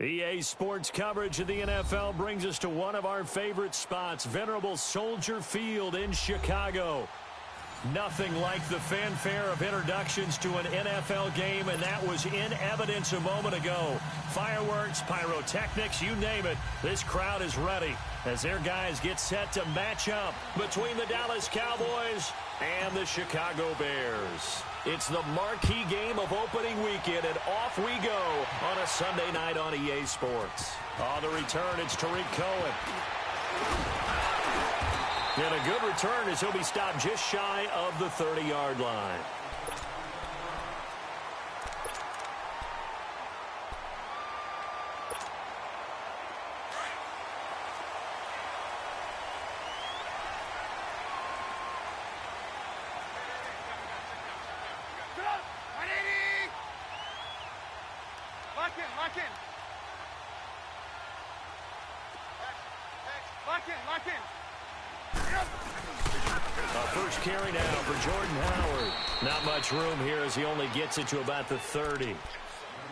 EA Sports coverage of the NFL brings us to one of our favorite spots, venerable Soldier Field in Chicago. Nothing like the fanfare of introductions to an NFL game, and that was in evidence a moment ago. Fireworks, pyrotechnics, you name it. This crowd is ready as their guys get set to match up between the Dallas Cowboys and the Chicago Bears. It's the marquee game of opening weekend, and off we go on a Sunday night on EA Sports. On the return, it's Tariq Cohen. And a good return as he'll be stopped just shy of the 30-yard line. First carry now for Jordan Howard. Not much room here as he only gets it to about the 30.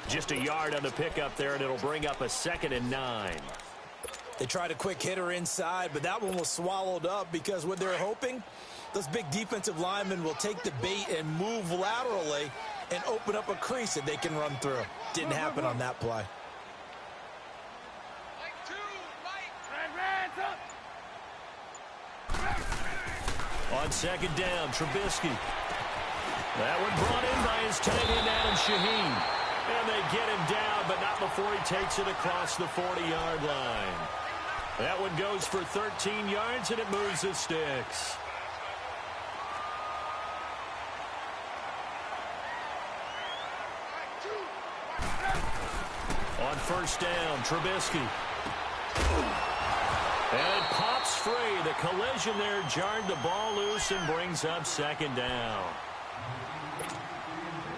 Just a yard on the pickup there, and it'll bring up a 2nd and 9. They tried a quick hitter inside, but that one was swallowed up because what they're hoping, those big defensive linemen will take the bait and move laterally and open up a crease that they can run through. Didn't happen on that play. On 2nd down, Trubisky. That one brought in by his tight end, Adam Shaheen. And they get him down, but not before he takes it across the 40-yard line. That one goes for 13 yards, and it moves the sticks. On 1st down, Trubisky. And it pops free. The collision there jarred the ball loose and brings up 2nd down.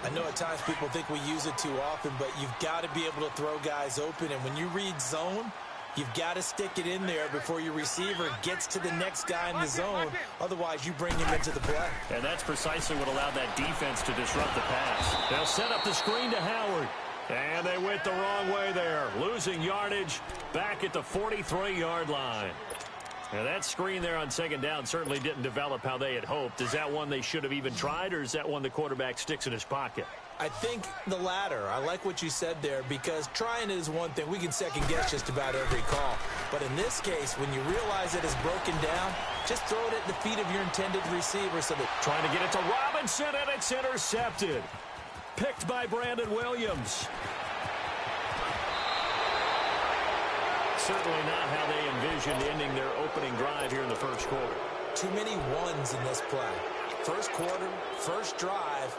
I know at times people think we use it too often, but you've got to be able to throw guys open. And when you read zone, you've got to stick it in there before your receiver gets to the next guy in the zone. Otherwise, you bring him into the play. And that's precisely what allowed that defense to disrupt the pass. They'll set up the screen to Howard. And they went the wrong way there, losing yardage back at the 43-yard line. Now that screen there on 2nd down certainly didn't develop how they had hoped. Is that one they should have even tried, or is that one the quarterback sticks in his pocket? I think the latter. I like what you said there, because trying it is one thing. We can second-guess just about every call. But in this case, when you realize it is broken down, just throw it at the feet of your intended receiver. So that trying to get it to Robinson, and it's intercepted. Picked by Brandon Williams. Certainly not how they envisioned ending their opening drive here in the first quarter. Too many ones in this play. First quarter, first drive,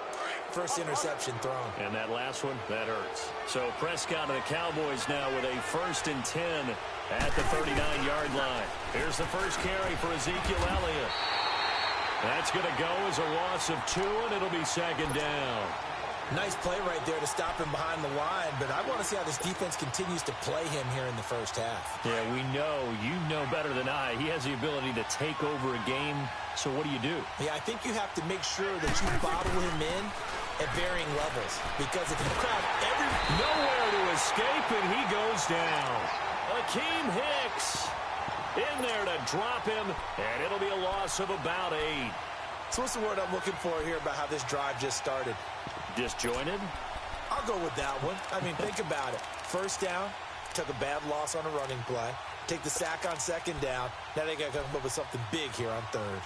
first interception thrown. And that last one, that hurts. So Prescott and the Cowboys now with a 1st and 10 at the 39-yard line. Here's the first carry for Ezekiel Elliott. That's going to go as a loss of 2, and it'll be 2nd down. Nice play right there to stop him behind the line, but I want to see how this defense continues to play him here in the first half. Yeah, we know, you know better than I, he has the ability to take over a game, so what do you do? Yeah, I think you have to make sure that you bottle him in at varying levels, because if you crowd every... Nowhere to escape, and he goes down. Akeem Hicks in there to drop him, and it'll be a loss of about 8. So what's the word I'm looking for here about how this drive just started? Disjointed? I'll go with that one. I mean, think about it. First down, took a bad loss on a running play. Take the sack on 2nd down. Now they got to come up with something big here on 3rd.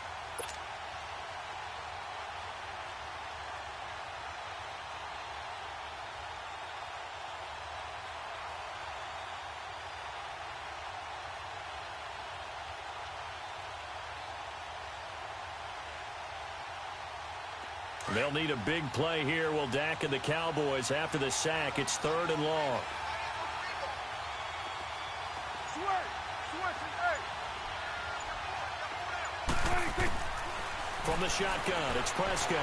They'll need a big play here. Will Dak and the Cowboys after the sack. It's 3rd and long. From the shotgun, it's Prescott.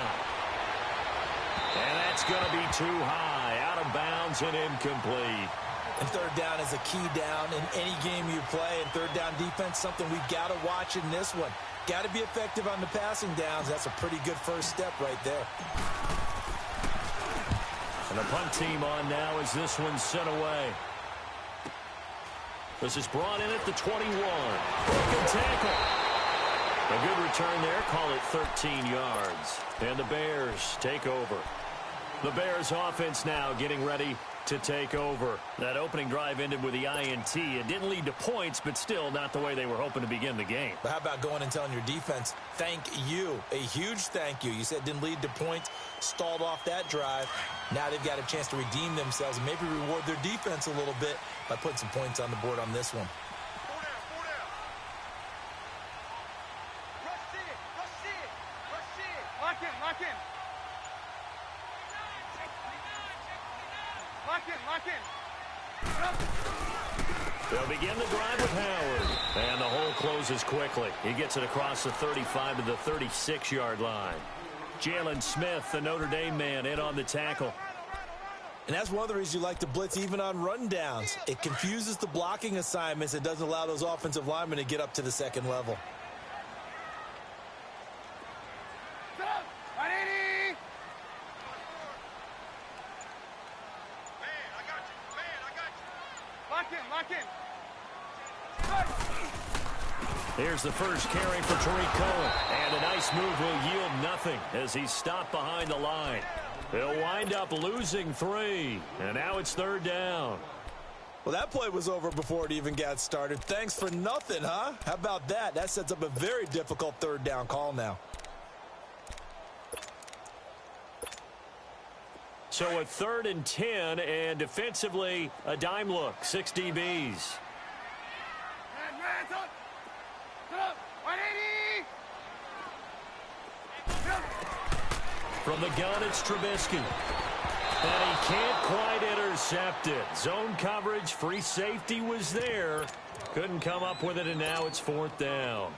And that's going to be too high. Out of bounds and incomplete. And 3rd down is a key down in any game you play. And 3rd down defense, something we've got to watch in this one. Got to be effective on the passing downs. That's a pretty good first step right there. And the punt team on now as this one's sent away. This is brought in at the 21. Good tackle. A good return there. Call it 13 yards. And the Bears take over. The Bears offense now getting ready to take over. That opening drive ended with the INT. It didn't lead to points, but still not the way they were hoping to begin the game. But how about going and telling your defense, thank you, a huge thank you. You said it didn't lead to points, stalled off that drive. Now they've got a chance to redeem themselves and maybe reward their defense a little bit by putting some points on the board on this one. They'll begin the drive with Howard. And the hole closes quickly. He gets it across the 35 to the 36-yard line. Jalen Smith, the Notre Dame man, in on the tackle. And that's one of the reasons you like to blitz even on rundowns. It confuses the blocking assignments. It doesn't allow those offensive linemen to get up to the second level. Here's the first carry for Tariq Cohen. And a nice move will yield nothing as he's stopped behind the line. They'll wind up losing 3. And now it's third down. Well, that play was over before it even got started. Thanks for nothing, huh? How about that? That sets up a very difficult third down call now. So a 3rd and 10, and defensively a dime look. 6 DBs. From the gun, it's Trubisky. And he can't quite intercept it. Zone coverage, free safety was there. Couldn't come up with it, and now it's 4th down.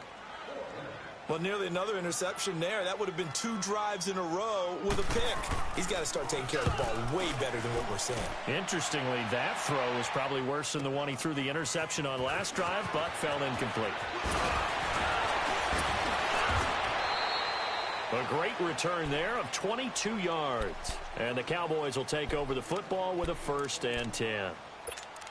Well, nearly another interception there. That would have been 2 drives in a row with a pick. He's got to start taking care of the ball way better than what we're seeing. Interestingly, that throw was probably worse than the one he threw the interception on last drive, but fell incomplete. A great return there of 22 yards. And the Cowboys will take over the football with a 1st and 10.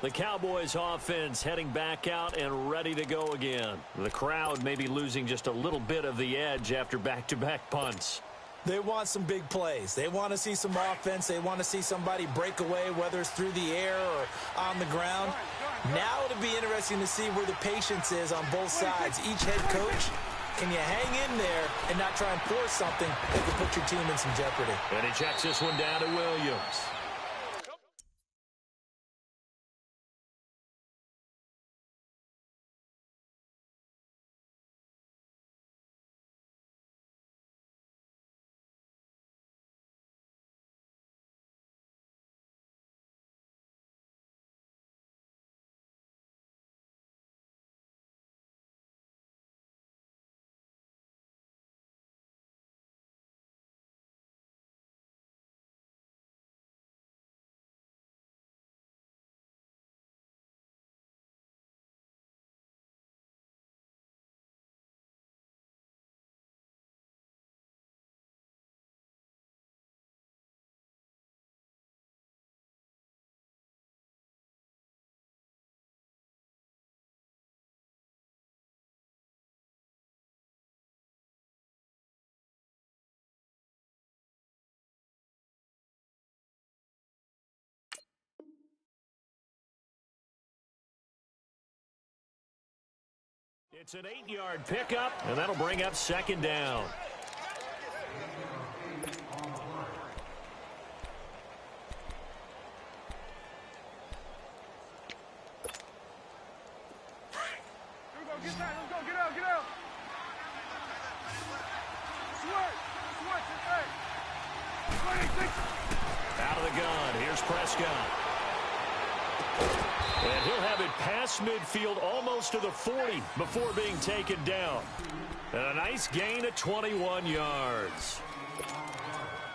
The Cowboys offense heading back out and ready to go again. The crowd may be losing just a little bit of the edge after back-to-back punts. They want some big plays. They want to see some offense. They want to see somebody break away, whether it's through the air or on the ground. Now it'll be interesting to see where the patience is on both sides. Each head coach, can you hang in there and not try and force something that could put your team in some jeopardy? And he checks this one down to Williams. It's an 8-yard pickup, and that'll bring up 2nd down. Out of the gun, here's Prescott. And he'll have it past midfield almost to the 40 before being taken down. And a nice gain of 21 yards.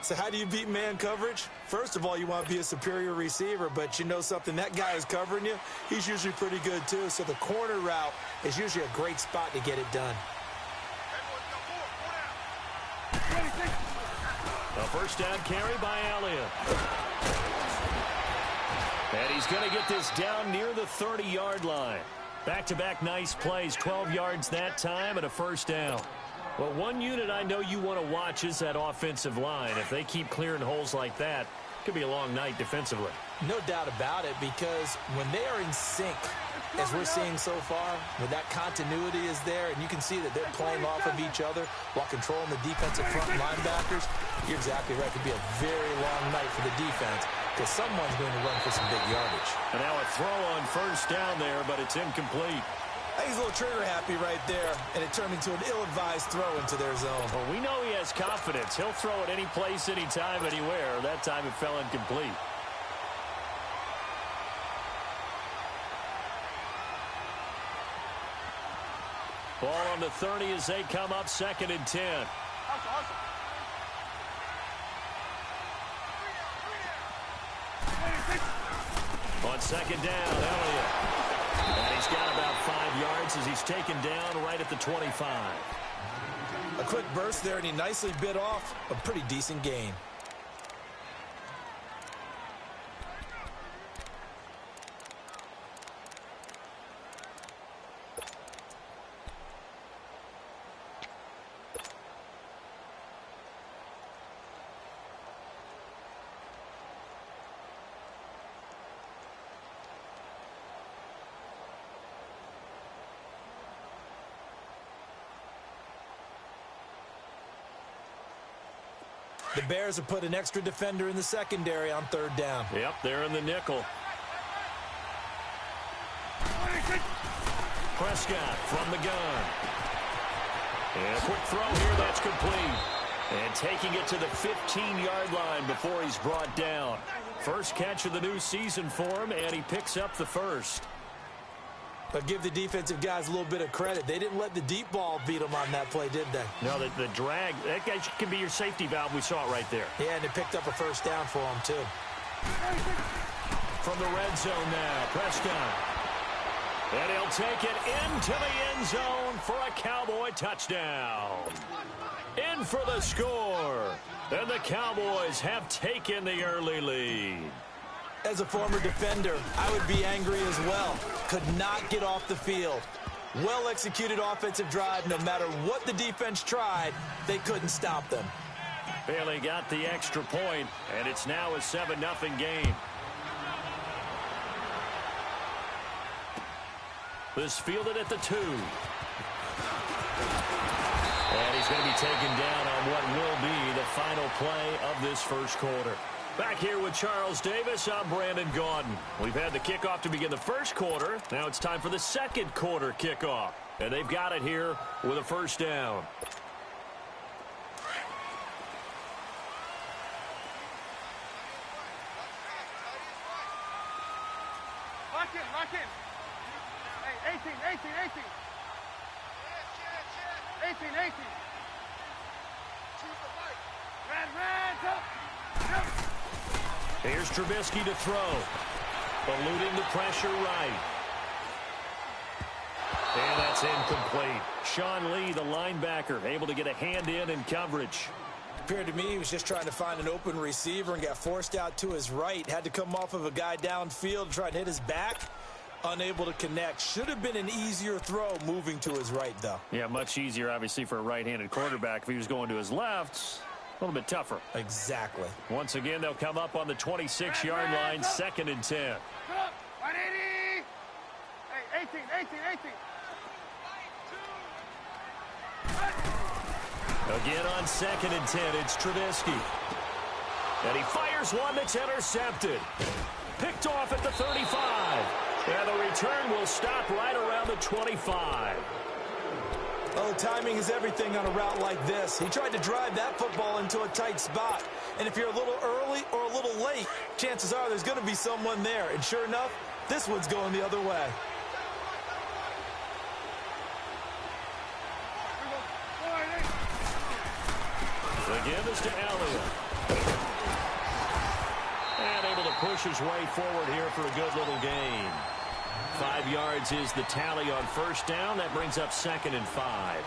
So how do you beat man coverage? First of all, you want to be a superior receiver, but you know something, that guy is covering you. He's usually pretty good too, so the corner route is usually a great spot to get it done. A 1st down carry by Elliott. And he's going to get this down near the 30-yard line. Back-to-back nice plays, 12 yards that time and a first down. Well, one unit I know you want to watch is that offensive line. If they keep clearing holes like that, it could be a long night defensively. No doubt about it, because when they are in sync, as we're seeing so far, when that continuity is there, and you can see that they're playing off of each other while controlling the defensive front linebackers, you're exactly right. It could be a very long night for the defense because someone's going to run for some big yardage. And now a throw on first down there, but it's incomplete. I think he's a little trigger happy right there, and it turned into an ill-advised throw into their zone. Well, we know he has confidence. He'll throw it any place, anytime, anywhere. That time it fell incomplete. Ball on the 30 as they come up, 2nd and 10. On 2nd down, Elliott. And he's got about 5 yards as he's taken down right at the 25. A quick burst there, and he nicely bit off a pretty decent gain. The Bears have put an extra defender in the secondary on 3rd down. Yep, they're in the nickel. Prescott from the gun. And a quick throw here, that's complete. And taking it to the 15-yard line before he's brought down. First catch of the new season for him, and he picks up the first. But give the defensive guys a little bit of credit. They didn't let the deep ball beat them on that play, did they? No, the drag, that guy can be your safety valve. We saw it right there. Yeah, and it picked up a first down for them, too. From the red zone now, Prescott. And he'll take it into the end zone for a Cowboy touchdown. In for the score. And the Cowboys have taken the early lead. As a former defender, I would be angry as well. Could not get off the field. Well-executed offensive drive. No matter what the defense tried, they couldn't stop them. Bailey got the extra point, and it's now a 7-0 game. This fielded at the 2. And he's going to be taken down on what will be the final play of this first quarter. Back here with Charles Davis, I'm Brandon Gaudin. We've had the kickoff to begin the first quarter. Now it's time for the second quarter kickoff. And they've got it here with a first down. Lock in. Hey, 18. Red, up. Here's Trubisky to throw. Eluding the pressure right. And that's incomplete. Sean Lee, the linebacker, able to get a hand in coverage. Appeared to me he was just trying to find an open receiver and got forced out to his right. Had to come off of a guy downfield, try to hit his back. Unable to connect. Should have been an easier throw moving to his right, though. Yeah, much easier, obviously, for a right-handed quarterback. If he was going to his left, a little bit tougher. Exactly. Once again, they'll come up on the 26-yard line, 2nd and 10. 180. Hey, 18. Again on 2nd and 10, it's Trubisky. And he fires one that's intercepted. Picked off at the 35. And the return will stop right around the 25. Oh, timing is everything on a route like this. He tried to drive that football into a tight spot. And if you're a little early or a little late, chances are there's going to be someone there. And sure enough, this one's going the other way. The give is to Elliott. And able to push his way forward here for a good little gain. 5 yards is the tally on first down. That brings up 2nd and 5.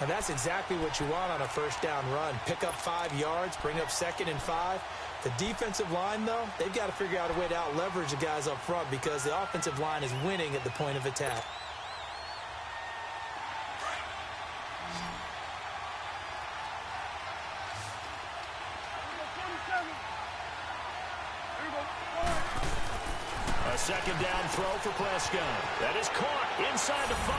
And that's exactly what you want on a first down run. Pick up 5 yards, bring up 2nd and 5. The defensive line, though, they've got to figure out a way to out-leverage the guys up front because the offensive line is winning at the point of attack. A second down throw for Prescott. That is caught inside the 5.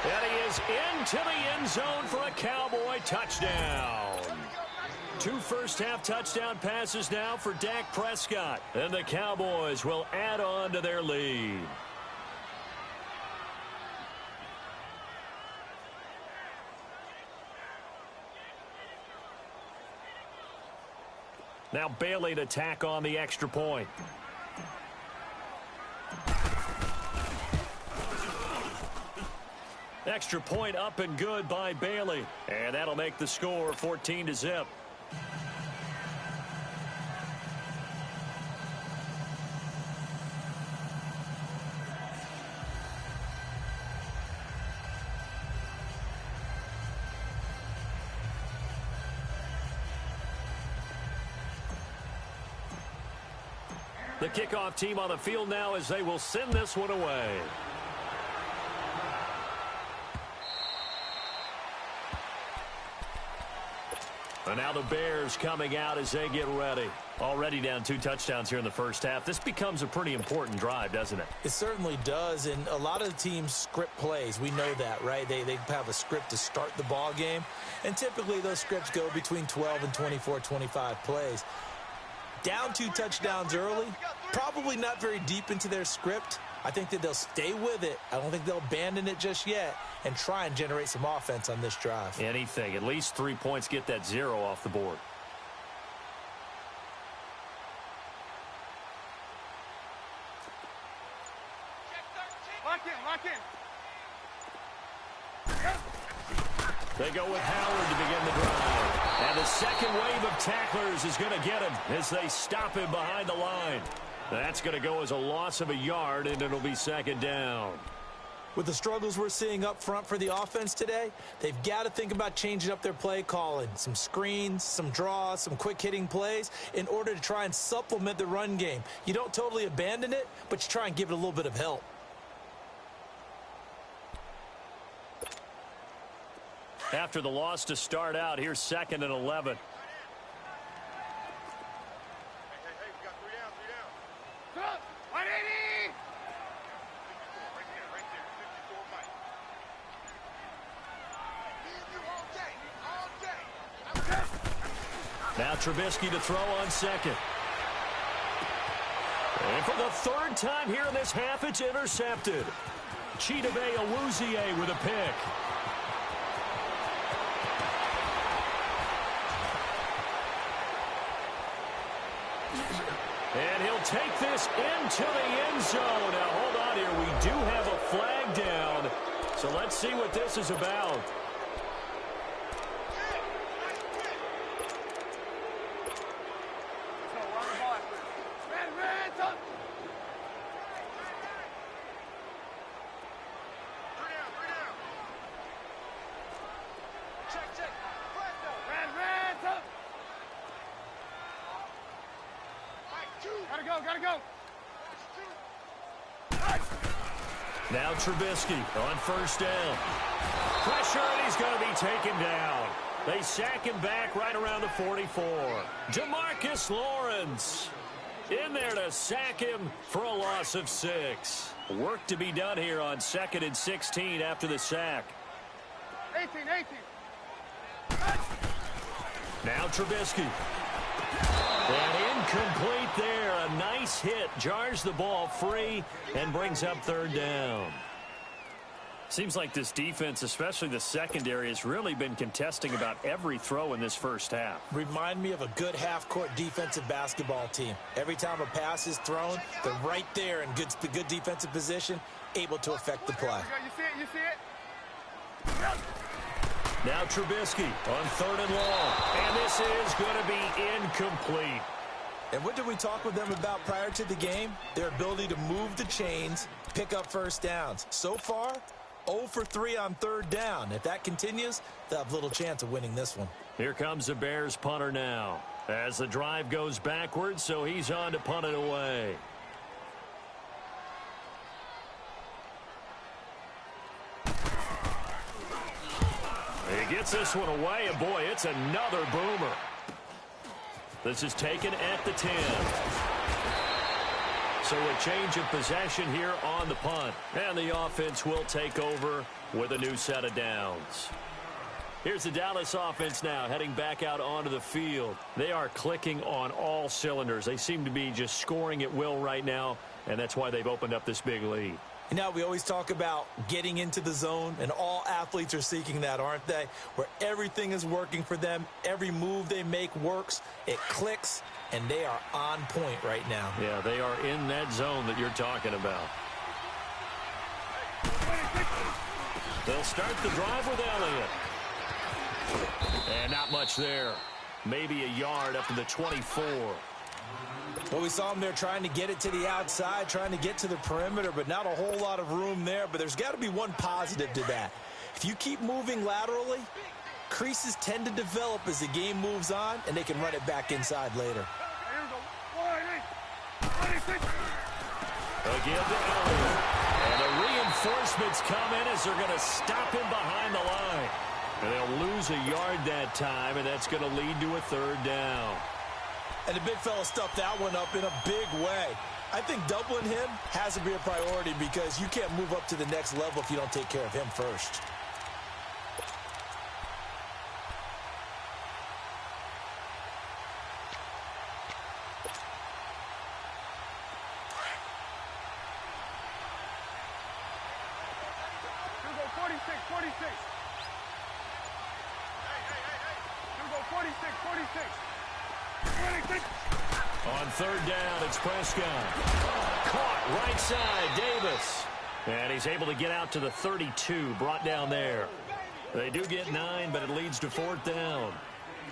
And he is into the end zone for a Cowboy touchdown. 2 first-half touchdown passes now for Dak Prescott. And the Cowboys will add on to their lead. Now Bailey to tack on the extra point. Extra point up and good by Bailey. And that'll make the score 14-0. The kickoff team on the field now as they will send this one away. And now the Bears coming out as they get ready. Already down 2 touchdowns here in the first half. This becomes a pretty important drive, doesn't it? It certainly does, and a lot of the teams script plays. We know that, right? They have a script to start the ball game, and typically those scripts go between 12 and 24, 25 plays. Down 2 touchdowns early, probably not very deep into their script. I think that they'll stay with it. I don't think they'll abandon it just yet and try and generate some offense on this drive. Anything. At least 3 points, get that 0 off the board. Lock in, lock in. They go with Howard to begin the drive. And the second wave of tacklers is going to get him as they stop him behind the line. That's going to go as a loss of a yard, and it'll be second down. With the struggles we're seeing up front for the offense today, they've got to think about changing up their play calling. Some screens, some draws, some quick-hitting plays in order to try and supplement the run game. You don't totally abandon it, but you try and give it a little bit of help. After the loss to start out, here's 2nd and 11. Now Trubisky to throw on 2nd. And for the 3rd time here in this half, it's intercepted. Chidobe Awuzie with a pick. And he'll take this into the end zone. Now, hold on here. We do have a flag down. So let's see what this is about. Gotta go. Now Trubisky on 1st down. Pressure, and he's going to be taken down. They sack him back right around the 44. Demarcus Lawrence in there to sack him for a loss of 6. Work to be done here on 2nd and 16 after the sack. 18. Now Trubisky. And incomplete there. A nice hit. Jars the ball free and brings up 3rd down. Seems like this defense, especially the secondary, has really been contesting about every throw in this first half. Remind me of a good half-court defensive basketball team. Every time a pass is thrown, they're right there in good defensive position, able to affect the play. You see it? Now Trubisky on 3rd and long. And this is going to be incomplete. And what did we talk with them about prior to the game? Their ability to move the chains, pick up first downs. So far, 0 for 3 on 3rd down. If that continues, they'll have little chance of winning this one. Here comes the Bears punter now. As the drive goes backwards, so he's on to punt it away. He gets this one away, and boy, it's another boomer. This is taken at the 10. So a change of possession here on the punt. And the offense will take over with a new set of downs. Here's the Dallas offense now heading back out onto the field. They are clicking on all cylinders. They seem to be just scoring at will right now, and that's why they've opened up this big lead. You know, we always talk about getting into the zone, and all athletes are seeking that, aren't they? Where everything is working for them. Every move they make works. It clicks, and they are on point right now. Yeah, they are in that zone that you're talking about. They'll start the drive with Elliott. And not much there. Maybe a yard up to the 24. Well, we saw him there trying to get it to the outside, trying to get to the perimeter, but not a whole lot of room there. But there's got to be one positive to that. If you keep moving laterally, creases tend to develop as the game moves on, and they can run it back inside later. Again to Elliott. And the reinforcements come in as they're going to stop him behind the line. And they'll lose a yard that time, and that's going to lead to a third down. And the big fella stuffed that one up in a big way. I think doubling him has to be a priority because you can't move up to the next level if you don't take care of him first. Here we go, 46, 46. Here we go, 46, 46. 26. On third down, it's Prescott. Caught right side, Davis. And he's able to get out to the 32, brought down there. They do get 9, but it leads to fourth down.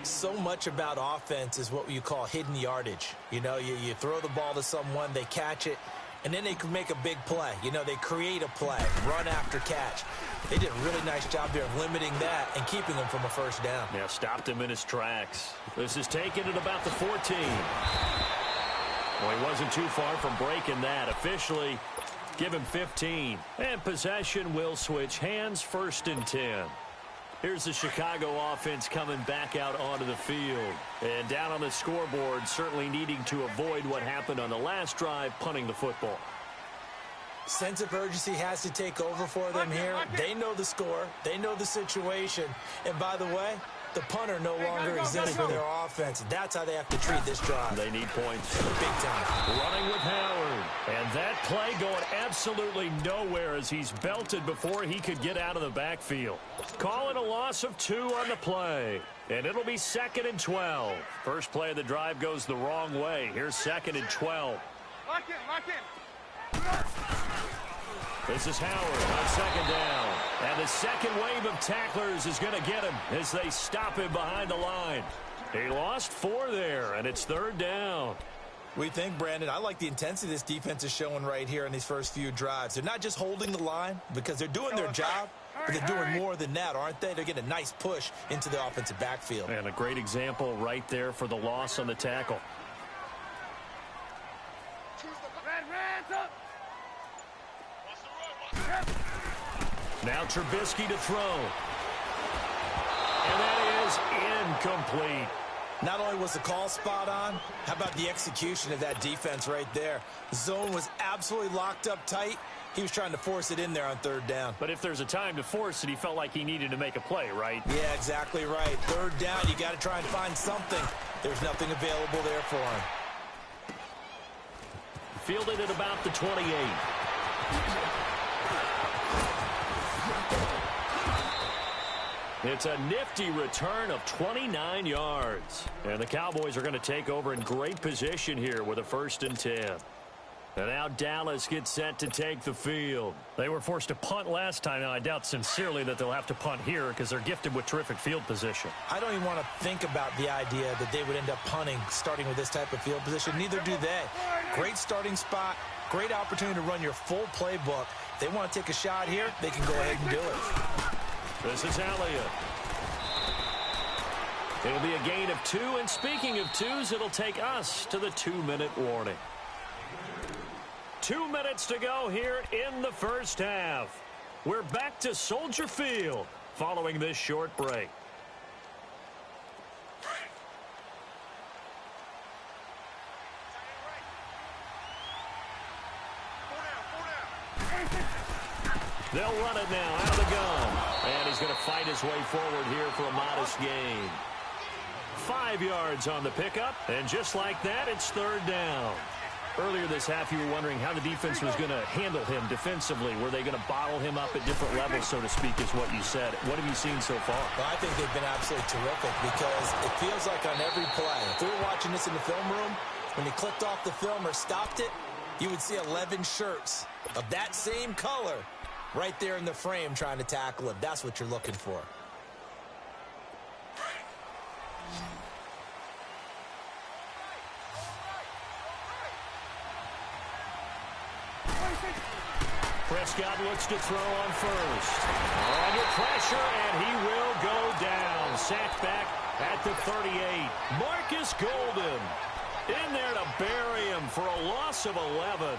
So much about offense is what you call hidden yardage. You know, you throw the ball to someone, they catch it, and then they can make a big play. You know, they create a play, run after catch. They did a really nice job there of limiting that and keeping him from a first down. Yeah, stopped him in his tracks. This is taken at about the 14. Well, he wasn't too far from breaking that. Officially, give him 15. And possession will switch hands, 1st and 10. Here's the Chicago offense coming back out onto the field. And down on the scoreboard, certainly needing to avoid what happened on the last drive, punting the football. Sense of urgency has to take over for them here. They know the score. They know the situation. And by the way, the punter no longer exists for their offense. That's how they have to treat this drive. They need points. Big time. Running with Howard. And that play going absolutely nowhere as he's belted before he could get out of the backfield. Calling a loss of 2 on the play. And it'll be 2nd and 12. First play of the drive goes the wrong way. Here's 2nd and 12. Lock in, lock in. This is Howard on 2nd down. And the second wave of tacklers is going to get him as they stop him behind the line. He lost 4 there, and it's 3rd down. We think, Brandon, I like the intensity this defense is showing right here in these first few drives. They're not just holding the line because they're doing their job, but they're doing more than that, aren't they? They're getting a nice push into the offensive backfield. And a great example right there for the loss on the tackle. Reds up. Now Trubisky to throw. And that is incomplete. Not only was the call spot on, how about the execution of that defense right there? The zone was absolutely locked up tight. He was trying to force it in there on 3rd down. But if there's a time to force it, he felt like he needed to make a play, right? Yeah, exactly right. 3rd down, you got to try and find something. There's nothing available there for him. Fielded at about the 28. It's a nifty return of 29 yards. And the Cowboys are going to take over in great position here with a 1st and 10. And now Dallas gets set to take the field. They were forced to punt last time. Now, I doubt sincerely that they'll have to punt here because they're gifted with terrific field position. I don't even want to think about the idea that they would end up punting starting with this type of field position. Neither do they. Great starting spot. Great opportunity to run your full playbook. If they want to take a shot here, they can go ahead and do it. This is Elliott. It'll be a gain of 2, and speaking of 2s, it'll take us to the 2-minute warning. 2 minutes to go here in the first half. We're back to Soldier Field following this short break. They'll run it now out of the gun. And he's going to fight his way forward here for a modest gain. 5 yards on the pickup. And just like that, it's third down. Earlier this half, you were wondering how the defense was going to handle him defensively. Were they going to bottle him up at different levels, so to speak, is what you said. What have you seen so far? Well, I think they've been absolutely terrific because it feels like on every play, if we were watching this in the film room, when you clicked off the film or stopped it, you would see 11 shirts of that same color right there in the frame trying to tackle him. That's what you're looking for. Prescott looks to throw on first. Under pressure, and he will go down. Sacked back at the 38. Marcus Golden in there to bury him for a loss of 11.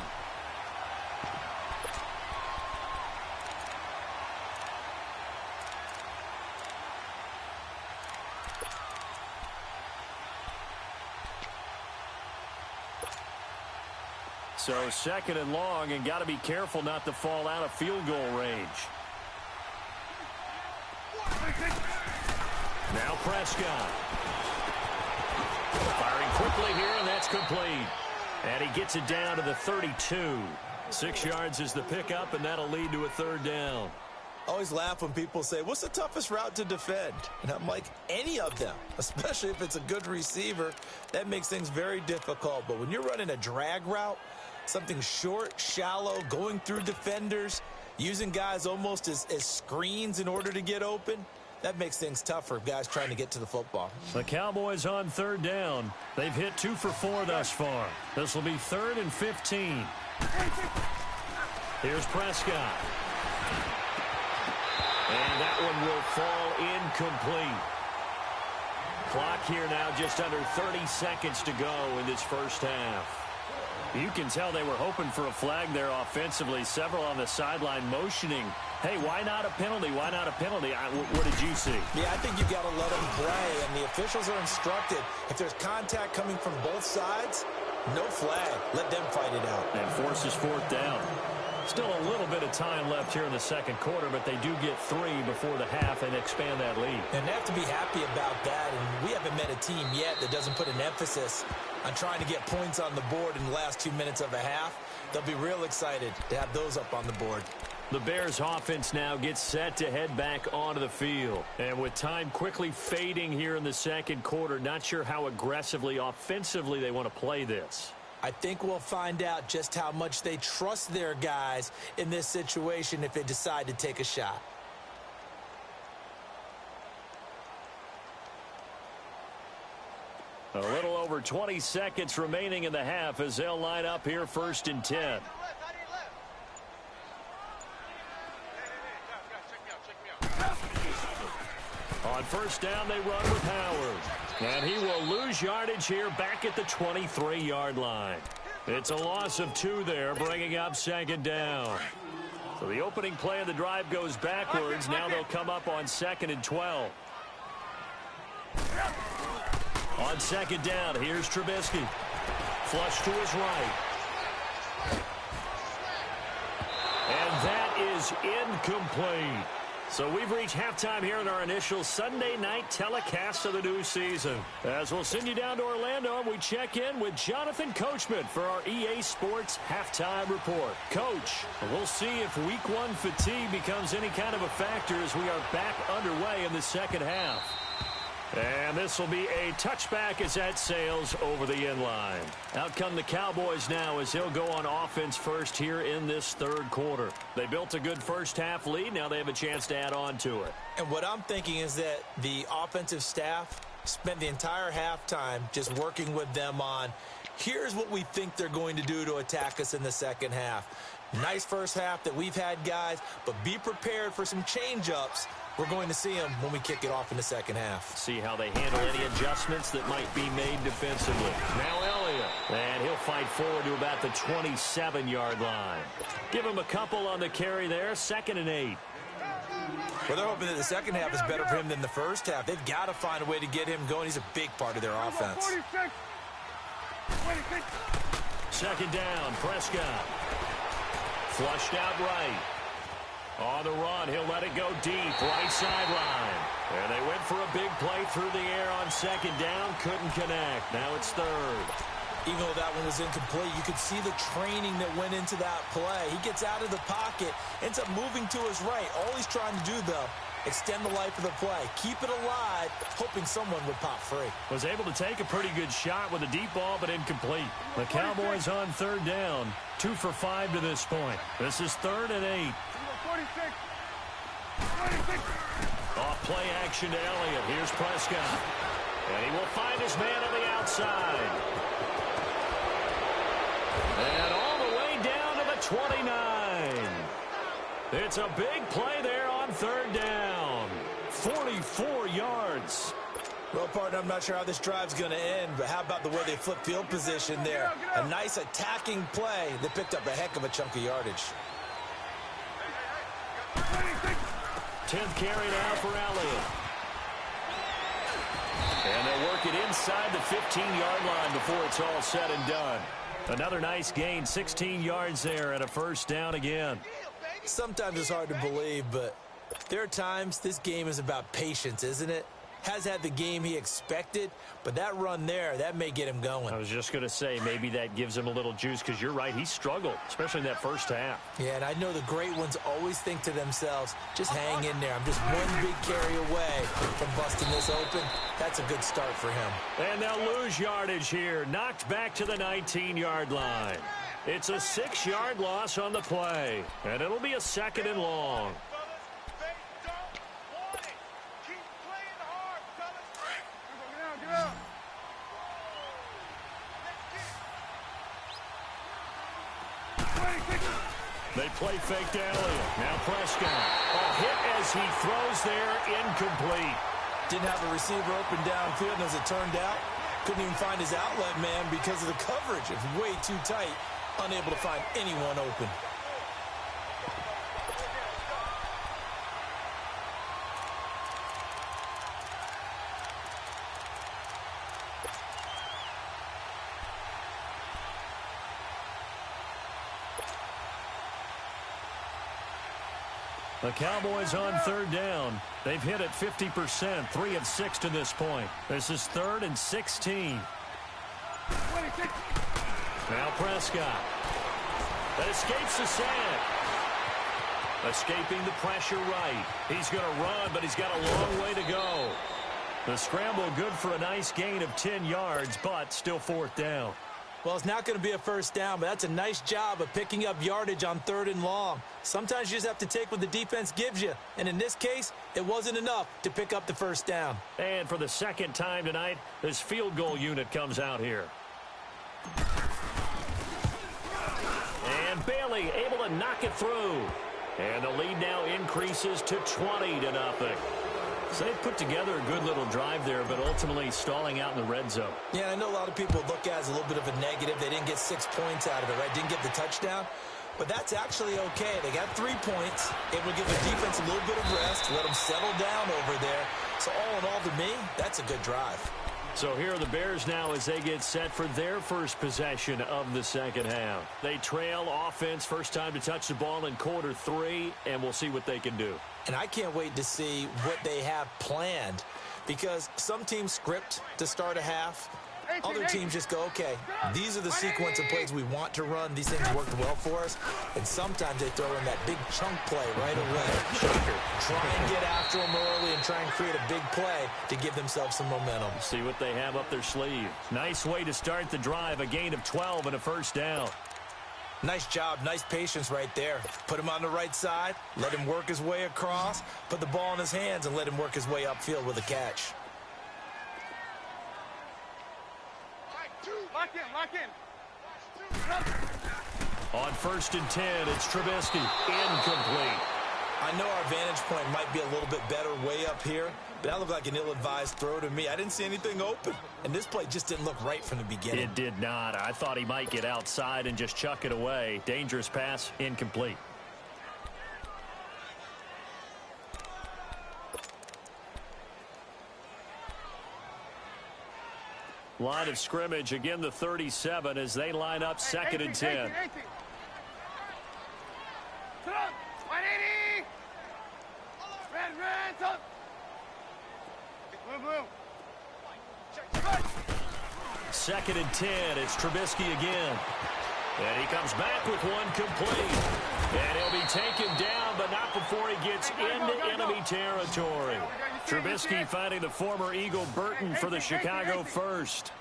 So second and long, and got to be careful not to fall out of field goal range. Now Prescott. Firing quickly here, and that's complete. And he gets it down to the 32. 6 yards is the pickup, and that'll lead to a third down. I always laugh when people say, what's the toughest route to defend? And I'm like, any of them, especially if it's a good receiver. That makes things very difficult. But when you're running a drag route, something short, shallow, going through defenders, using guys almost as screens in order to get open, that makes things tougher, guys trying to get to the football. The Cowboys on third down. They've hit 2 for 4 thus far. This will be 3rd and 15. Here's Prescott. And that one will fall incomplete. Clock here now just under 30 seconds to go in this first half. You can tell they were hoping for a flag there offensively. Several on the sideline motioning, hey, why not a penalty? Why not a penalty? What did you see? Yeah, I think you got to let them play, and the officials are instructed. If there's contact coming from both sides, no flag. Let them fight it out. And forces 4th down. Still a little bit of time left here in the second quarter, but they do get 3 before the half and expand that lead. And they have to be happy about that, and we haven't met a team yet that doesn't put an emphasis on trying to get points on the board in the last 2 minutes of a half. They'll be real excited to have those up on the board. The Bears offense now gets set to head back onto the field. And with time quickly fading here in the second quarter, not sure how aggressively, offensively they want to play this. I think we'll find out just how much they trust their guys in this situation if they decide to take a shot. A little over 20 seconds remaining in the half as they'll line up here 1st and 10. On first down, they run with Howard. And he will lose yardage here back at the 23-yard line. It's a loss of 2 there, bringing up 2nd down. So the opening play of the drive goes backwards. Now they'll come up on 2nd and 12. On 2nd down, here's Trubisky. Flush to his right. And that is incomplete. So we've reached halftime here in our initial Sunday night telecast of the new season. As we'll send you down to Orlando, and we check in with Jonathan Coachman for our EA Sports Halftime Report. Coach, we'll see if Week 1 fatigue becomes any kind of a factor as we are back underway in the second half. And this will be a touchback as that sails over the end line. Out come the Cowboys now as they'll go on offense first here in this third quarter. They built a good first half lead. Now they have a chance to add on to it. And what I'm thinking is that the offensive staff spent the entire halftime just working with them on, here's what we think they're going to do to attack us in the second half. Nice first half that we've had, guys, but be prepared for some change-ups. We're going to see them when we kick it off in the second half. See how they handle any adjustments that might be made defensively. Now Elliott, and he'll fight forward to about the 27-yard line. Give him a couple on the carry there, 2nd and 8. Well, they're hoping that the second half is better for him than the first half. They've got to find a way to get him going. He's a big part of their offense. 46. 26. 2nd down, Prescott. Flushed out right. On the run, he'll let it go deep, right sideline. And they went for a big play through the air on 2nd down, couldn't connect. Now it's 3rd. Even though that one was incomplete, you could see the training that went into that play. He gets out of the pocket, ends up moving to his right. All he's trying to do, though, extend the life of the play. Keep it alive, hoping someone would pop free. Was able to take a pretty good shot with a deep ball, but incomplete. The Cowboys on 3rd down, 2 for 5 to this point. This is 3rd and 8. 46. 46. Off play action to Elliott. Here's Prescott. And he will find his man on the outside. And all the way down to the 29. It's a big play there on 3rd down. 44 yards. Well, partner, I'm not sure how this drive's going to end, but how about the way they flip field position there? A nice attacking play that picked up a heck of a chunk of yardage. 10th carry now for Elliott. And they'll work it inside the 15-yard line before it's all said and done. Another nice gain, 16 yards there and a 1st down again. Sometimes it's hard to believe, but there are times this game is about patience, isn't it? Has had the game he expected, but that run there, that may get him going. I was just going to say, maybe that gives him a little juice, because you're right, he struggled, especially in that first half. Yeah, and I know the great ones always think to themselves, just hang in there. I'm just one big carry away from busting this open. That's a good start for him. And they'll lose yardage here, knocked back to the 19-yard line. It's a 6-yard loss on the play, and it'll be a 2nd and long. They play fake to Elliott. Now Prescott. A hit as he throws there, incomplete. Didn't have a receiver open downfield, and as it turned out, couldn't even find his outlet man because of the coverage. It's way too tight, unable to find anyone open. The Cowboys on 3rd down. They've hit it 50%, 3 of 6 to this point. This is 3rd and 16. 26. Now Prescott. That escapes the sack. Escaping the pressure right. He's going to run, but he's got a long way to go. The scramble good for a nice gain of 10 yards, but still 4th down. Well, it's not going to be a 1st down, but that's a nice job of picking up yardage on 3rd and long. Sometimes you just have to take what the defense gives you, and in this case, it wasn't enough to pick up the 1st down. And for the 2nd time tonight, this field goal unit comes out here. And Bailey able to knock it through. And the lead now increases to 20-0. So they put together a good little drive there, but ultimately stalling out in the red zone. Yeah, I know a lot of people look at it as a little bit of a negative. They didn't get 6 points out of it, right? Didn't get the touchdown. But that's actually okay. They got 3 points. It will give the defense a little bit of rest, let them settle down over there. So all in all, to me, that's a good drive. So here are the Bears now as they get set for their first possession of the second half. They trail offense, first time to touch the ball in quarter 3, and we'll see what they can do. And I can't wait to see what they have planned, because some teams script to start a half. Other teams just go, okay, these are the sequence of plays we want to run. These things worked well for us. And sometimes they throw in that big chunk play right away. Try and get after them early and try and create a big play to give themselves some momentum. See what they have up their sleeve. Nice way to start the drive, a gain of 12 and a 1st down. Nice job, nice patience right there. Put him on the right side, let him work his way across, put the ball in his hands, and let him work his way upfield with a catch. Lock in, lock in. On 1st and 10, it's Trubisky. Incomplete. I know our vantage point might be a little bit better way up here, but that looked like an ill-advised throw to me. I didn't see anything open, and this play just didn't look right from the beginning. It did not. I thought he might get outside and just chuck it away. Dangerous pass, incomplete. Line of scrimmage, again the 37 as they line up 2nd and 10. 18. 180. Red, up. Blue. 2nd and 10, it's Trubisky again. And he comes back with one complete. And he'll be taken down, but not before he gets into enemy territory. Trubisky finding the former Eagle Burton for the Chicago first.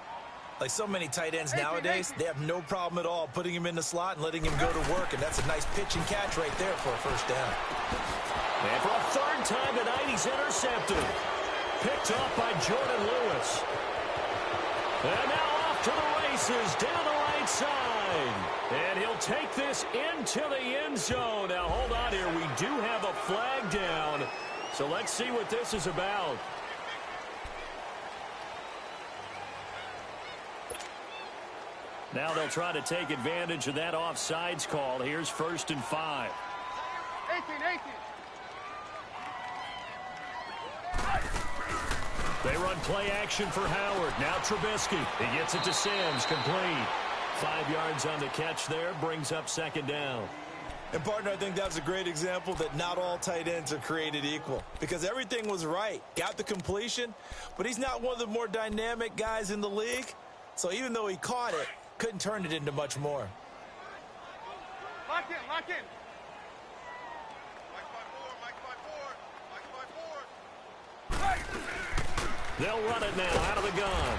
Like so many tight ends nowadays, they have no problem at all putting him in the slot and letting him go to work, and that's a nice pitch and catch right there for a first down. And for a 3rd time tonight, he's intercepted. Picked off by Jordan Lewis. And now off to the races down the right side. And he'll take this into the end zone. Now, hold on here. We do have a flag down. So let's see what this is about. Now they'll try to take advantage of that offsides call. Here's 1st and 5. 18. They run play action for Howard. Now Trubisky. He gets it to Sims. Complete. 5 yards on the catch there. Brings up 2nd down. And, partner, I think that was a great example that not all tight ends are created equal. Because everything was right. Got the completion. But he's not one of the more dynamic guys in the league. So even though he caught it, couldn't turn it into much more. Lock in. They'll run it now out of the gun.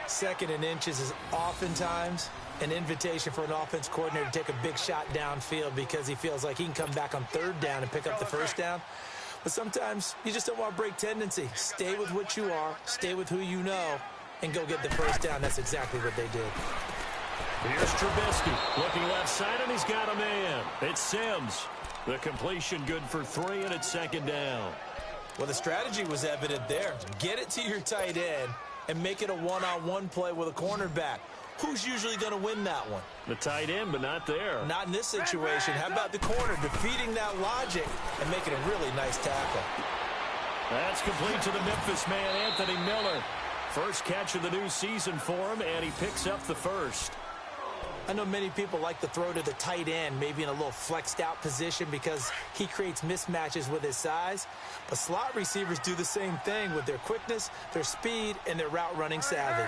2nd and inches is oftentimes an invitation for an offense coordinator to take a big shot downfield because he feels like he can come back on 3rd down and pick up the 1st down. But sometimes you just don't want to break tendency. Stay with what you are, stay with who you know, and go get the 1st down. That's exactly what they did. Here's Trubisky looking left side, and he's got a man. It's Sims. The completion good for 3, and it's 2nd down. Well, the strategy was evident there. Get it to your tight end and make it a one-on-one play with a cornerback. Who's usually going to win that one? The tight end, but not there. Not in this situation. How about the corner defeating that logic and making a really nice tackle? That's complete to the Memphis man, Anthony Miller. First catch of the new season for him, and he picks up the 1st. I know many people like to throw to the tight end, maybe in a little flexed out position because he creates mismatches with his size. But slot receivers do the same thing with their quickness, their speed, and their route running savvy.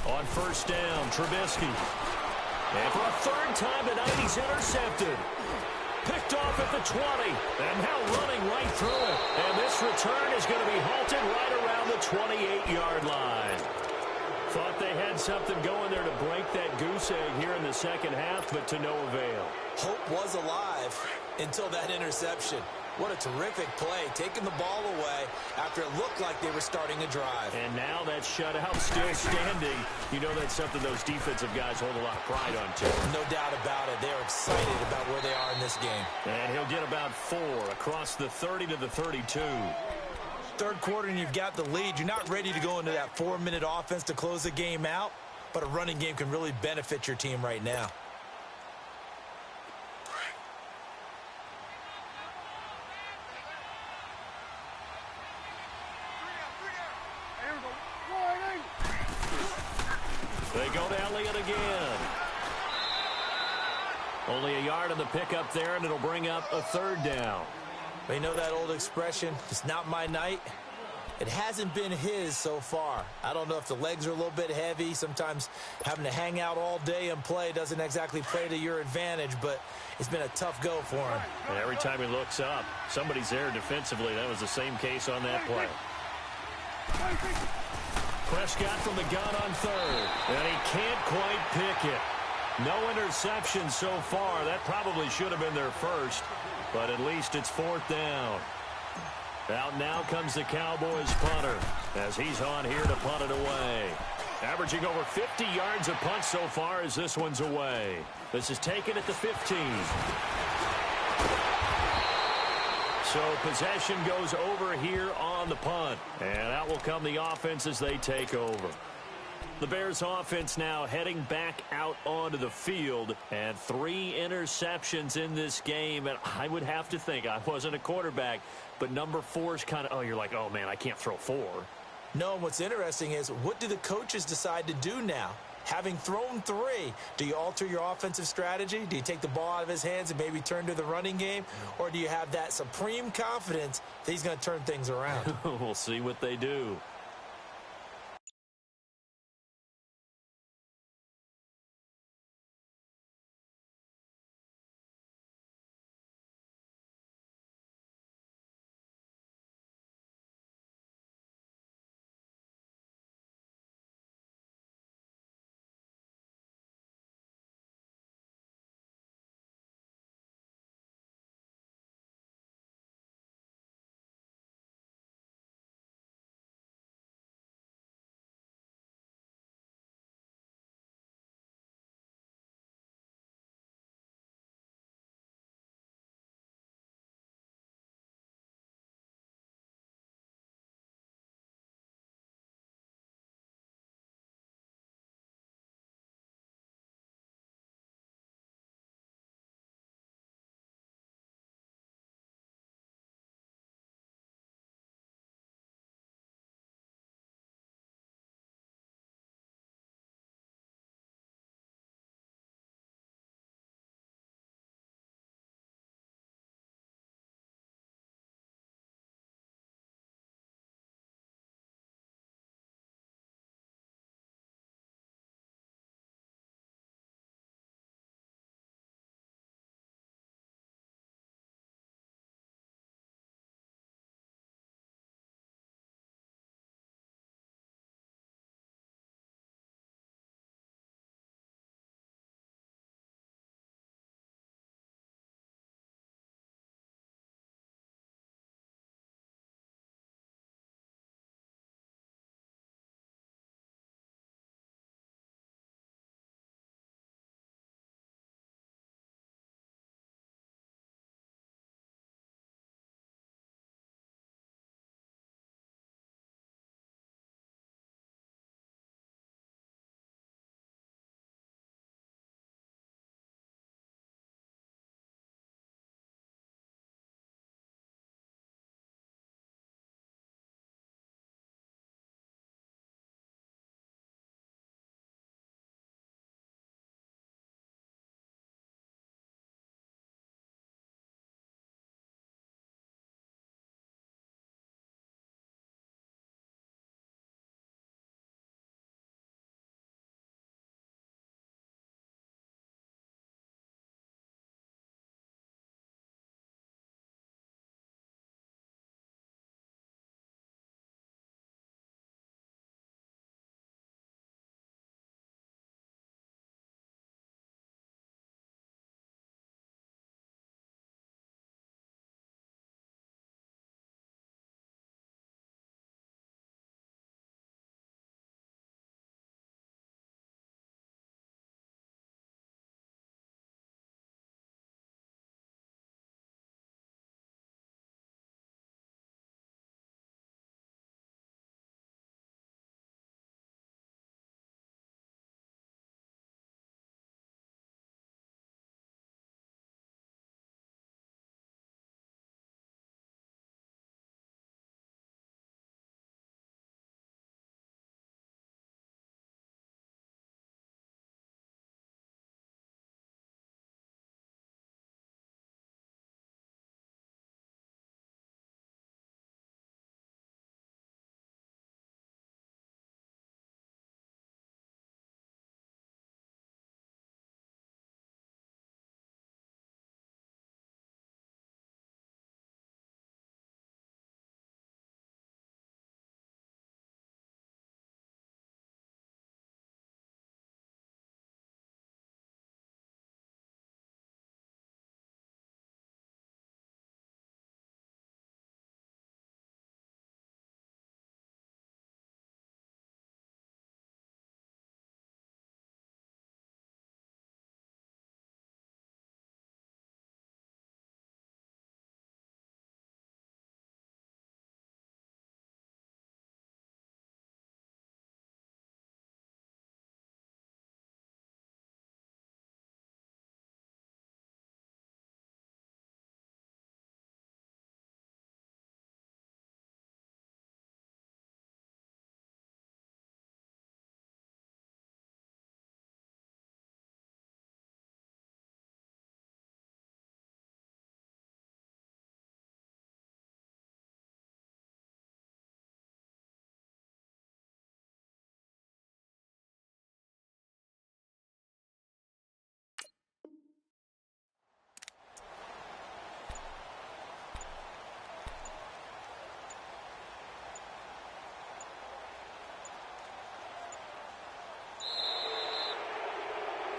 On 1st down, Trubisky. And for a 3rd time tonight, he's intercepted. Picked off at the 20, and now running right through it. And this return is going to be halted right around the 28-yard line. Thought they had something going there to break that goose egg here in the 2nd half, but to no avail. Hope was alive until that interception. What a terrific play, taking the ball away after it looked like they were starting a drive. And now that shutout still standing. You know that's something those defensive guys hold a lot of pride on, too. No doubt about it. They're excited about where they are in this game. And he'll get about 4 across the 30 to the 32. 3rd quarter and you've got the lead. You're not ready to go into that 4-minute offense to close the game out, but a running game can really benefit your team right now. They go to Elliott again. Only a yard on the pickup there, and it'll bring up a 3rd down. They know that old expression, it's not my night. It hasn't been his so far. I don't know if the legs are a little bit heavy. Sometimes having to hang out all day and play doesn't exactly play to your advantage, but it's been a tough go for him. And every time he looks up, somebody's there defensively. That was the same case on that play. Prescott from the gun on 3rd, and he can't quite pick it. No interception so far. That probably should have been their first, but at least it's 4th down. Out now comes the Cowboys punter as he's on here to punt it away. Averaging over 50 yards a punt so far as this one's away. This is taken at the 15. So possession goes over here on the punt. And out will come the offense as they take over. The Bears offense now heading back out onto the field. And 3 interceptions in this game. And I would have to think, I wasn't a quarterback, but number 4 is kind of, you're like, oh, man, I can't throw 4. No, what's interesting is, what do the coaches decide to do now? Having thrown 3, do you alter your offensive strategy? Do you take the ball out of his hands and maybe turn to the running game? Or do you have that supreme confidence that he's going to turn things around? We'll see what they do.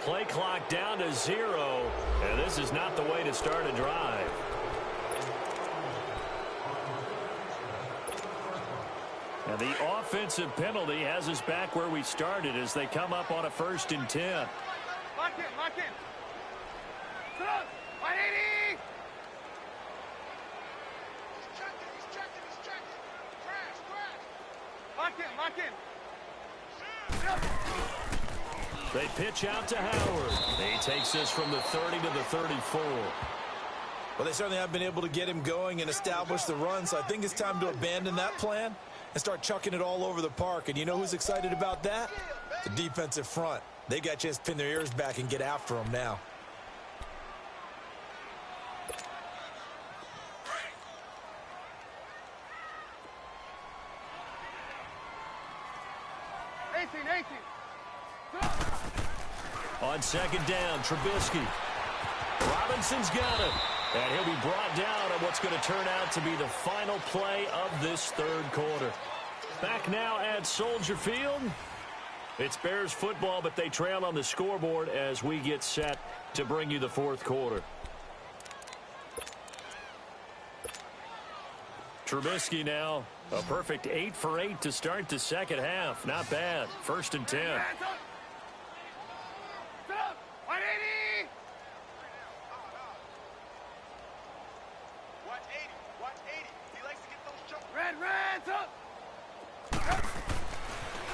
Play clock down to 0, and this is not the way to start a drive. And the offensive penalty has us back where we started as they come up on a 1st and 10. Lock in, lock in. Sit up. 180. He's checking. Crash. Lock in. They pitch out to Howard. He takes this from the 30 to the 34. Well, they certainly haven't been able to get him going and establish the run, so I think it's time to abandon that plan and start chucking it all over the park. And you know who's excited about that? The defensive front. They got a chance to pin their ears back and get after him now. On 2nd down, Trubisky. Robinson's got it. And he'll be brought down on what's going to turn out to be the final play of this 3rd quarter. Back now at Soldier Field. It's Bears football, but they trail on the scoreboard as we get set to bring you the 4th quarter. Trubisky now, a perfect 8 for 8 to start the 2nd half. Not bad. 1st and 10.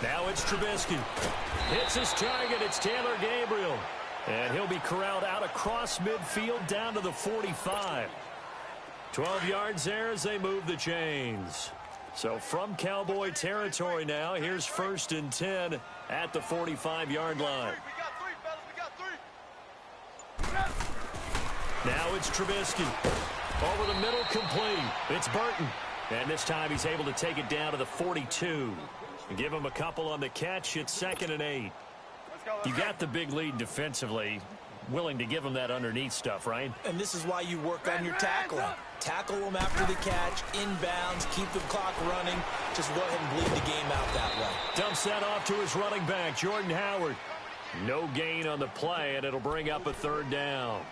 Now it's Trubisky. Hits his target. It's Taylor Gabriel. And he'll be corralled out across midfield down to the 45. 12 yards there as they move the chains. So from Cowboy territory now, here's 1st and 10 at the 45-yard line. Now it's Trubisky. Over the middle, complete. It's Burton. And this time he's able to take it down to the 42. Give him a couple on the catch. It's 2nd and 8. You got the big lead defensively. Willing to give him that underneath stuff, right? And this is why you work on your tackling. Tackle them after the catch, inbounds, keep the clock running. Just go ahead and bleed the game out that way. Dumps that off to his running back, Jordan Howard. No gain on the play, and it'll bring up a 3rd down.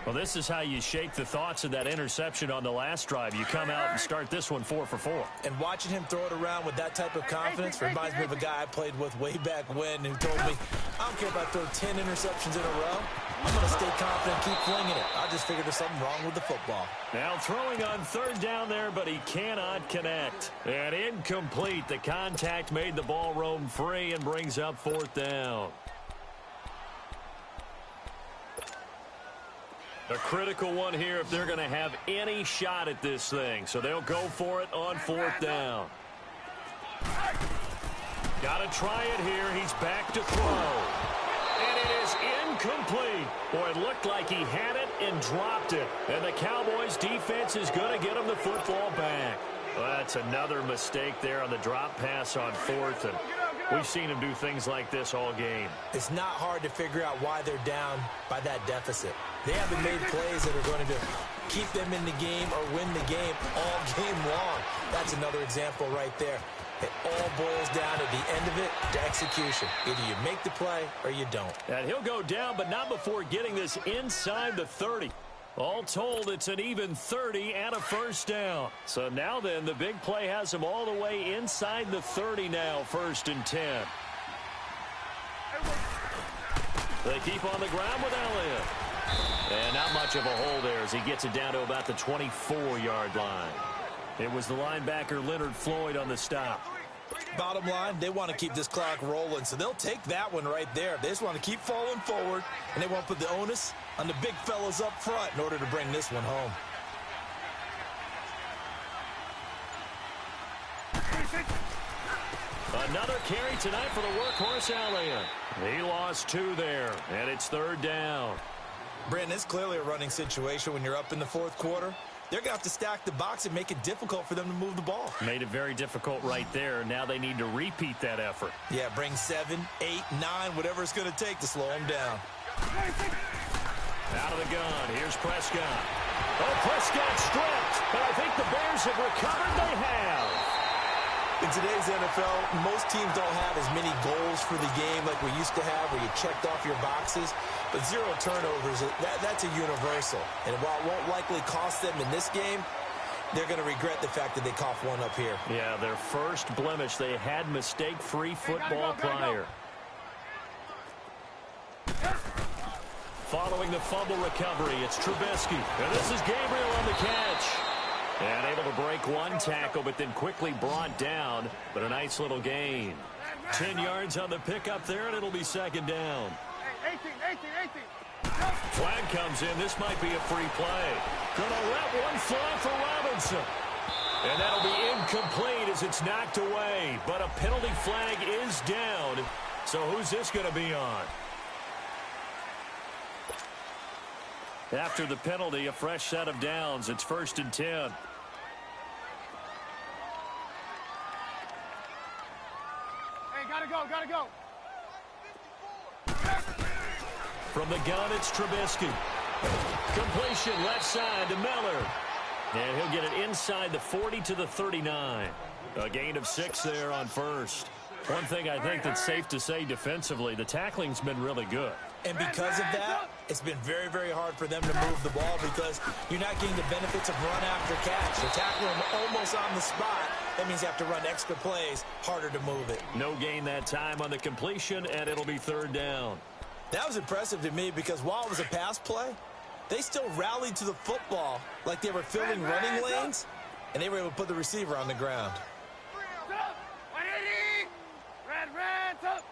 Well, this is how you shake the thoughts of that interception on the last drive. You come out and start this one 4 for 4. And watching him throw it around with that type of confidence reminds me of a guy I played with way back when who told me, I don't care if I throw 10 interceptions in a row. I'm going to stay confident, keep flinging it. I just figured there's something wrong with the football. Now throwing on 3rd down there, but he cannot connect. And incomplete. The contact made the ball roam free and brings up 4th down. A critical one here if they're going to have any shot at this thing. So they'll go for it on 4th down. Got to try it here. He's back to throw. And it is incomplete. Boy, it looked like he had it and dropped it. And the Cowboys defense is going to get him the football back. Well, that's another mistake there on the drop pass on 4th. And we've seen him do things like this all game. It's not hard to figure out why they're down by that deficit. They haven't made plays that are going to keep them in the game or win the game all game long. That's another example right there. It all boils down at the end of it to execution. Either you make the play or you don't. And he'll go down, but not before getting this inside the 30. All told, it's an even 30 and a 1st down. So now then, the big play has him all the way inside the 30 now, 1st and 10. They keep on the ground with Elliott. And not much of a hole there as he gets it down to about the 24-yard line. It was the linebacker Leonard Floyd on the stop. Bottom line, they want to keep this clock rolling, so they'll take that one right there. They just want to keep falling forward, and they want to put the onus on the big fellas up front in order to bring this one home. Another carry tonight for the workhorse Elliott. He lost 2 there, and it's 3rd down. Brandon, it's clearly a running situation when you're up in the 4th quarter. They're going to have to stack the box and make it difficult for them to move the ball. Made it very difficult right there. Now they need to repeat that effort. Yeah, bring 7, 8, 9, whatever it's going to take to slow them down. Out of the gun. Here's Prescott. Oh, Prescott stripped. But I think the Bears have recovered. They have. In today's NFL, most teams don't have as many goals for the game like we used to have where you checked off your boxes. But 0 turnovers, that's a universal. And while it won't likely cost them in this game, they're going to regret the fact that they coughed one up here. Yeah, their first blemish. They had mistake-free football prior. Following the fumble recovery, it's Trubisky. And this is Gabriel on the catch. And able to break one tackle, but then quickly brought down. But a nice little gain. 10 yards on the pickup there, and it'll be second down. 18. Flag comes in. This might be a free play. Gonna let one fly for Robinson. And that'll be incomplete as it's knocked away. But a penalty flag is down. So who's this going to be on? After the penalty, a fresh set of downs. It's 1st and 10. Hey, gotta go. From the gun, it's Trubisky. Completion left side to Miller. And he'll get it inside the 40 to the 39. A gain of 6 there on first. One thing I think that's safe to say defensively, the tackling's been really good. And because of that, it's been very, very hard for them to move the ball because you're not getting the benefits of run after catch. They're tackling them almost on the spot. That means you have to run extra plays, harder to move it. No gain that time on the completion, and it'll be 3rd down. That was impressive to me because while it was a pass play, they still rallied to the football like they were filling running lanes, and they were able to put the receiver on the ground. Red, up.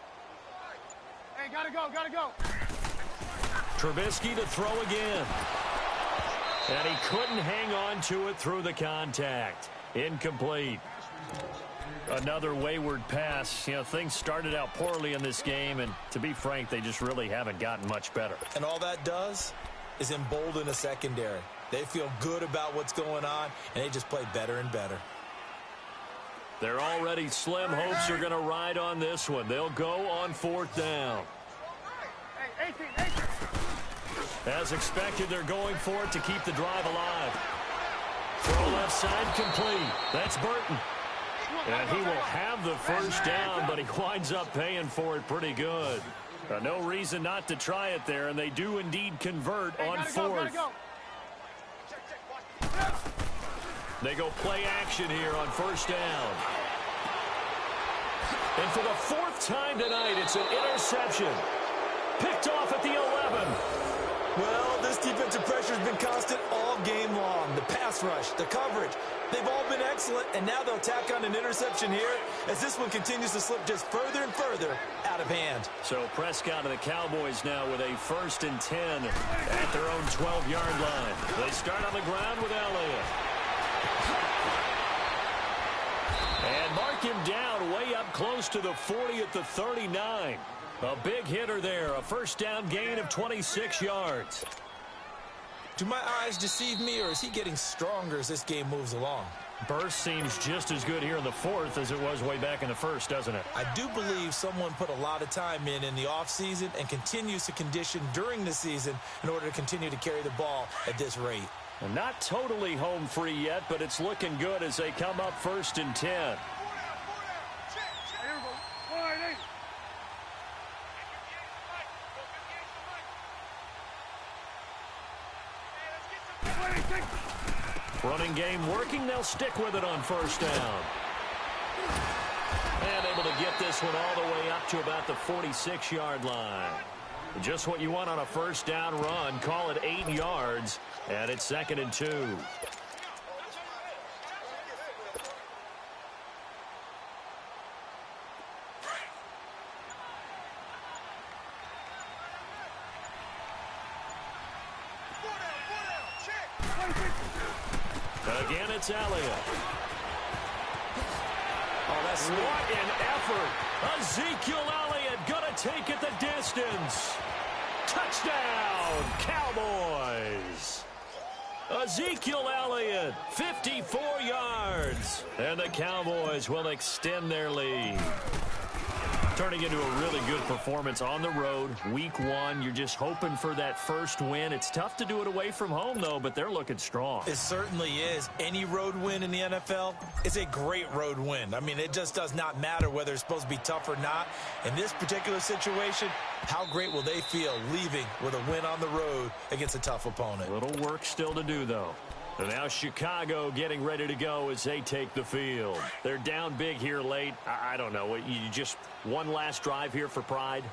Hey, gotta go. Trubisky to throw again. And he couldn't hang on to it through the contact. Incomplete. Another wayward pass. You know, things started out poorly in this game, and to be frank, they just really haven't gotten much better. And all that does is embolden a secondary. They feel good about what's going on, and they just play better and better. Their already slim hopes are going to ride on this one. They'll go on 4th down. Hey, 18. As expected, they're going for it to keep the drive alive. Throw left side complete. That's Burton. And he will have the first down, but he winds up paying for it pretty good. No reason not to try it there, and they do indeed convert on 4th. They go play action here on 1st down. And for the 4th time tonight, it's an interception. Picked off at the 11. Well, this defensive pressure has been constant all game long. The pass rush, the coverage, they've all been excellent, and now they'll tack on an interception here as this one continues to slip just further and further out of hand. So Prescott and the Cowboys now with a 1st and 10 at their own 12-yard line. They start on the ground with Elliott. And mark him down way up close to the 40 at the 39. A big hitter there, a 1st down gain of 26 yards. Do my eyes deceive me, or is he getting stronger as this game moves along? Burst seems just as good here in the 4th as it was way back in the 1st, doesn't it? I do believe someone put a lot of time in the offseason and continues to condition during the season in order to continue to carry the ball at this rate. Well, not totally home free yet, but it's looking good as they come up 1st and 10. Running game working. They'll stick with it on 1st down. And able to get this one all the way up to about the 46-yard line. Just what you want on a 1st down run. Call it 8 yards. And it's 2nd and 2. Again, it's Elliott. Oh, that's sweet. What an effort. Ezekiel Elliott going to take it the distance. Touchdown, Cowboys. Ezekiel Elliott, 54 yards. And the Cowboys will extend their lead. Turning into a really good performance on the road. Week 1, you're just hoping for that first win. It's tough to do it away from home, though, but they're looking strong. It certainly is. Any road win in the NFL is a great road win. I mean, it just does not matter whether it's supposed to be tough or not. In this particular situation, how great will they feel leaving with a win on the road against a tough opponent? A little work still to do, though. And now Chicago getting ready to go as they take the field. They're down big here late. I don't know. You just one last drive here for pride?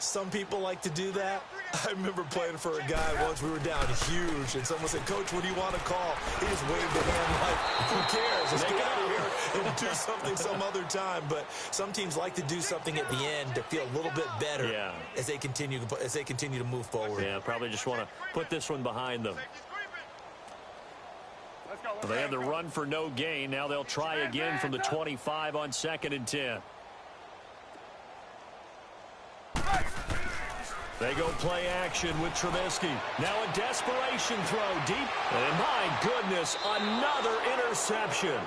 Some people like to do that. I remember playing for a guy once. We were down huge, and someone said, "Coach, what do you want to call?" He just waved a hand like, who cares? Let's get out of here and do something some other time. But some teams like to do something at the end to feel a little bit better as they continue to move forward. Yeah, probably just want to put this one behind them. Well, they had the run for no gain. Now they'll try again from the 25 on 2nd and 10. They go play action with Trubisky. Now a desperation throw deep. And my goodness, another interception.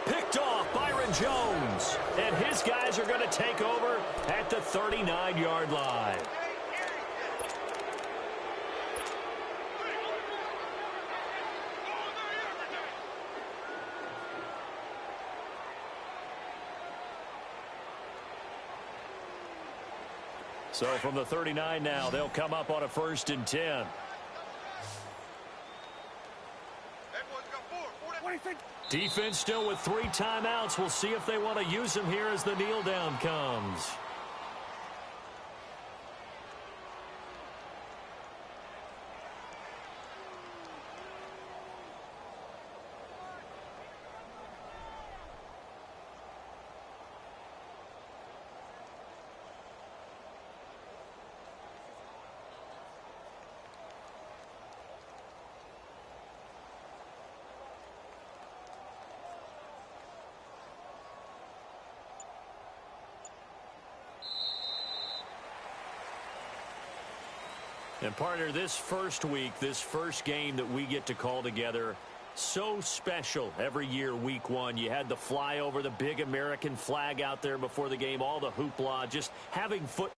Picked off Byron Jones. And his guys are going to take over at the 39-yard line. So from the 39 now, they'll come up on a 1st and 10. Defense still with 3 timeouts. We'll see if they want to use them here as the kneel down comes. And partner, this first week, this first game that we get to call together, so special every year, week 1. You had the flyover, the big American flag out there before the game, all the hoopla, just having football